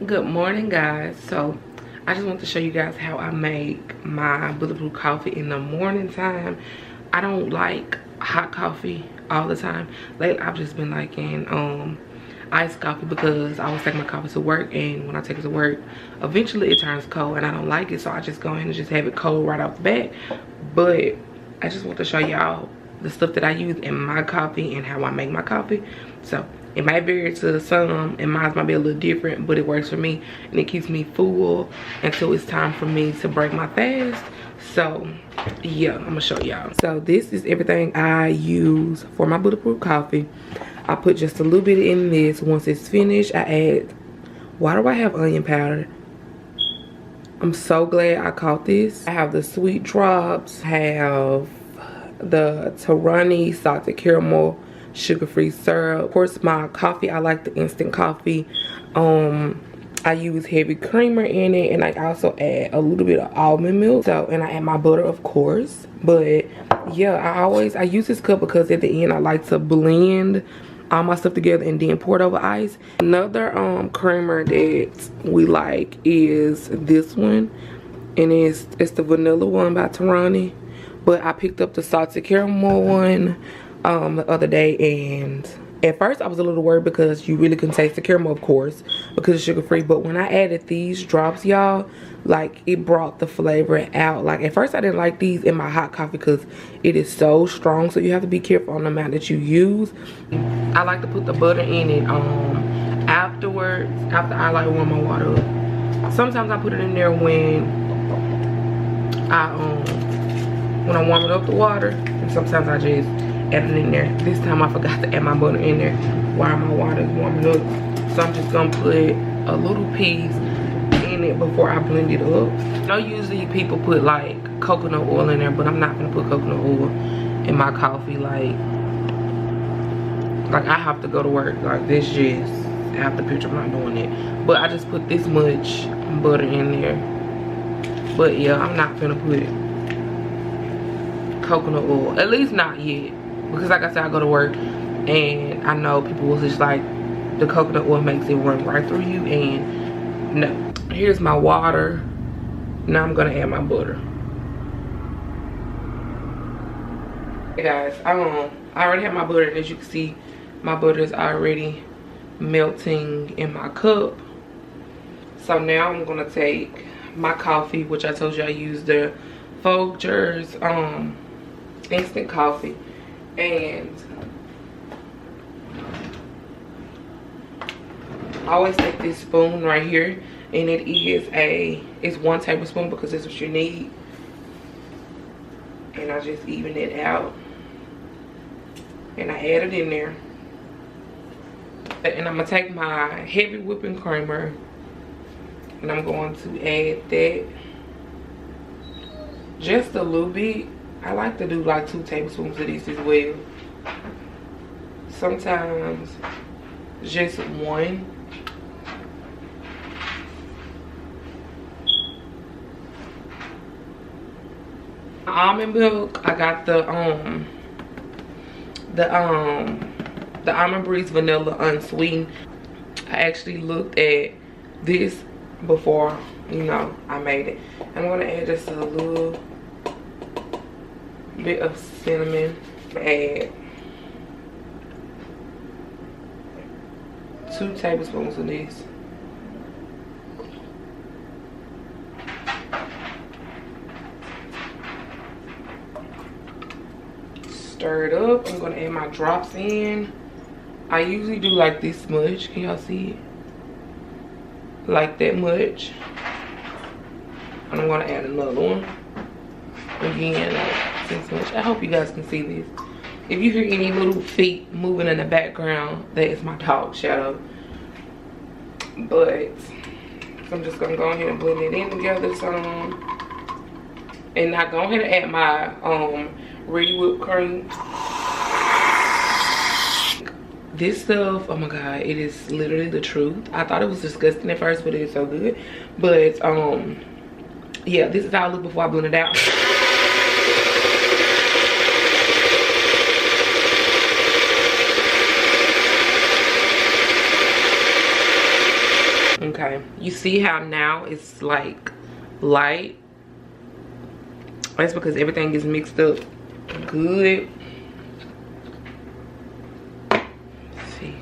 Good morning, guys. So I just want to show you guys how I make my bulletproof coffee in the morning time. I don't like hot coffee all the time. Lately I've just been liking iced coffee because I always take my coffee to work, and when I take it to work eventually it turns cold and I don't like it, so I just go ahead and just have it cold right off the bat. But I just want to show y'all the stuff that I use in my coffee and how I make my coffee. So it might vary to some, and mine might be a little different, but it works for me and it keeps me full until it's time for me to break my fast. So yeah, I'm gonna show y'all. So this is everything I use for my bulletproof coffee. I put just a little bit in this. Once it's finished, I add, why do I have onion powder? I'm so glad I caught this. I have the sweet drops, I have the Torani salted caramel sugar-free syrup. Of course, my coffee, I like the instant coffee. I use heavy creamer in it, and I also add a little bit of almond milk. So, and I add my butter, of course. But yeah, I use this cup because at the end I like to blend all my stuff together and then pour it over ice. Another creamer that we like is this one, and it's the vanilla one by Torani. But I picked up the salted caramel one the other day, and at first I was a little worried because you really can taste the caramel, of course, because it's sugar free. But when I added these drops, y'all, like, it brought the flavor out. Like, at first I didn't like these in my hot coffee because it is so strong, so you have to be careful on the amount that you use. I like to put the butter in it afterwards, after I like warm my water up. Sometimes I put it in there when I warm it up the water, and sometimes I just add it in there. This time I forgot to add my butter in there while my water is warming up, so I'm just gonna put a little piece in it before I blend it up. I know usually people put like coconut oil in there, but I'm not gonna put coconut oil in my coffee. Like I have to go to work. Like, this just out the picture, I'm not doing it. But I just put this much butter in there. But yeah, I'm not gonna put coconut oil, at least not yet, because like I said, I go to work and I know people will just like, the coconut oil makes it run right through you, and no. Here's my water. Now I'm gonna add my butter. Hey guys, I already have my butter, and as you can see, my butter is already melting in my cup. So now I'm gonna take my coffee, which I told you I use the Folgers instant coffee, and I always take this spoon right here, and it's 1 tablespoon because that's what you need, and I just even it out and I add it in there. And I'm gonna take my heavy whipping creamer and I'm going to add that just a little bit. I like to do like 2 tablespoons of this as well. Sometimes just 1. Almond milk, I got the Almond Breeze Vanilla Unsweetened. I actually looked at this before, you know, I made it. I'm gonna add just a little bit of cinnamon. Add 2 tablespoons of this. Stir it up. I'm gonna add my drops in. I usually do like this much. Can y'all see it? Like that much. And I'm gonna add another one. Again, like this much. I hope you guys can see this. If you hear any little feet moving in the background, that is my dog Shadow. But so I'm just gonna go ahead and blend it in together some. And now go ahead and add my Red Wip cream. This stuff, oh my god, it is literally the truth. I thought it was disgusting at first, but it is so good. But yeah, this is how I look before I blend it out. Okay, you see how now it's like light? That's because everything is mixed up good. Let's see.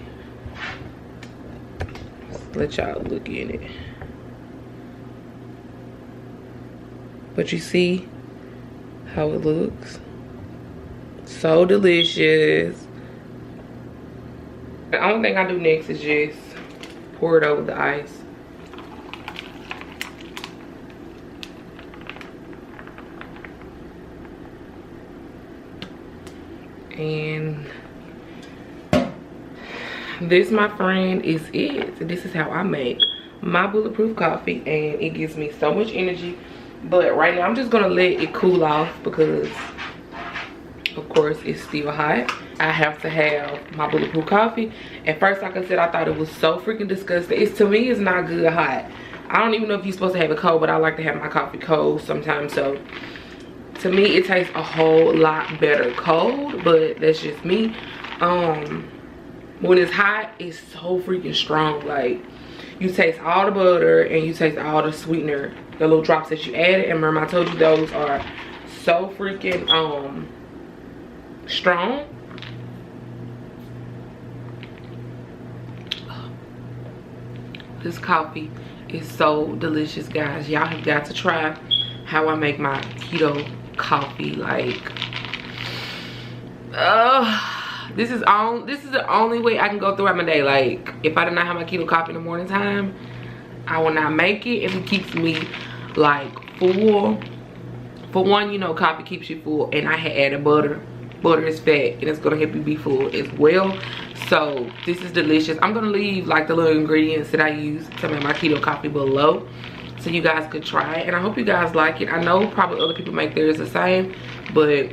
Let's let y'all look in it. But you see how it looks? So delicious. The only thing I do next is just pour it over the ice. And this, my friend, is it. This is how I make my bulletproof coffee, and it gives me so much energy. But right now I'm just gonna let it cool off because of course it's still hot. I have to have my bulletproof coffee. At first, like I said, I thought it was so freaking disgusting. To me, it's not good hot. I don't even know if you're supposed to have it cold, but I like to have my coffee cold sometimes. So to me, it tastes a whole lot better cold, but that's just me. When it's hot, it's so freaking strong. Like, you taste all the butter and you taste all the sweetener, the little drops that you added. And remember, I told you those are so freaking strong. This coffee is so delicious, guys. Y'all have got to try how I make my keto coffee. Like, this is the only way I can go throughout my day. Like, if I did not have my keto coffee in the morning time, I will not make it. It keeps me like full. For one, you know, coffee keeps you full, and I had added butter. Butter is fat, and it's gonna help you be full as well. So this is delicious. I'm gonna leave like the little ingredients that I use to make my keto coffee below, so you guys could try it. And I hope you guys like it. I know probably other people make theirs the same, but